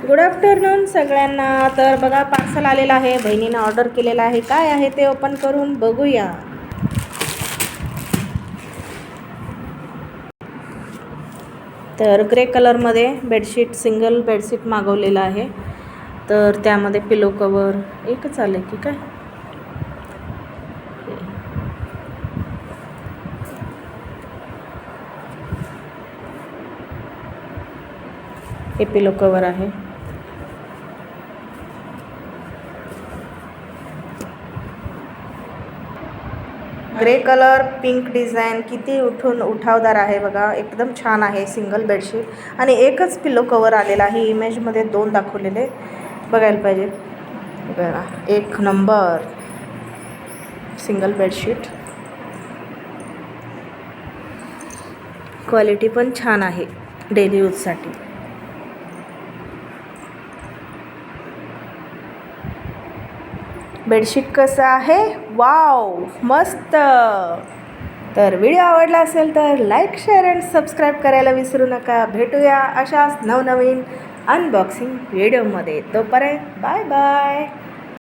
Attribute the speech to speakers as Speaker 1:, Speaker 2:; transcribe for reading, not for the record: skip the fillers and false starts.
Speaker 1: Good afternoon सगळ्यांना. तर बघा पार्सल आलेलं आहे, बहिणीनं ऑर्डर केलेलं आहे. काय आहे ते ओपन करून बघूया. तर ग्रे कलरमध्ये बेडशीट, सिंगल बेडशीट मागवलेलं आहे. तर त्यामध्ये पिलो कवर एकच आलं की काय. हे पिलो कवर आहे. ग्रे कलर, पिंक डिझाईन, किती उठावदार आहे बघा. एकदम छान आहे. सिंगल बेडशीट आणि एकच पिलो कवर आलेला आहे. इमेजमध्ये 2 दाखवलेले, बघायला पाहिजे. बघा, एक नंबर सिंगल बेडशीट. क्वालिटी पण छान आहे डेली यूजसाठी. बेडशीट कसं आहे, वाव, मस्त. तर व्हिडिओ आवडला असेल तर लाईक, शेअर अँड सबस्क्राईब करायला विसरू नका. भेटूया अशाच नवनवीन अनबॉक्सिंग व्हिडिओमध्ये. तोपर्यंत बाय बाय.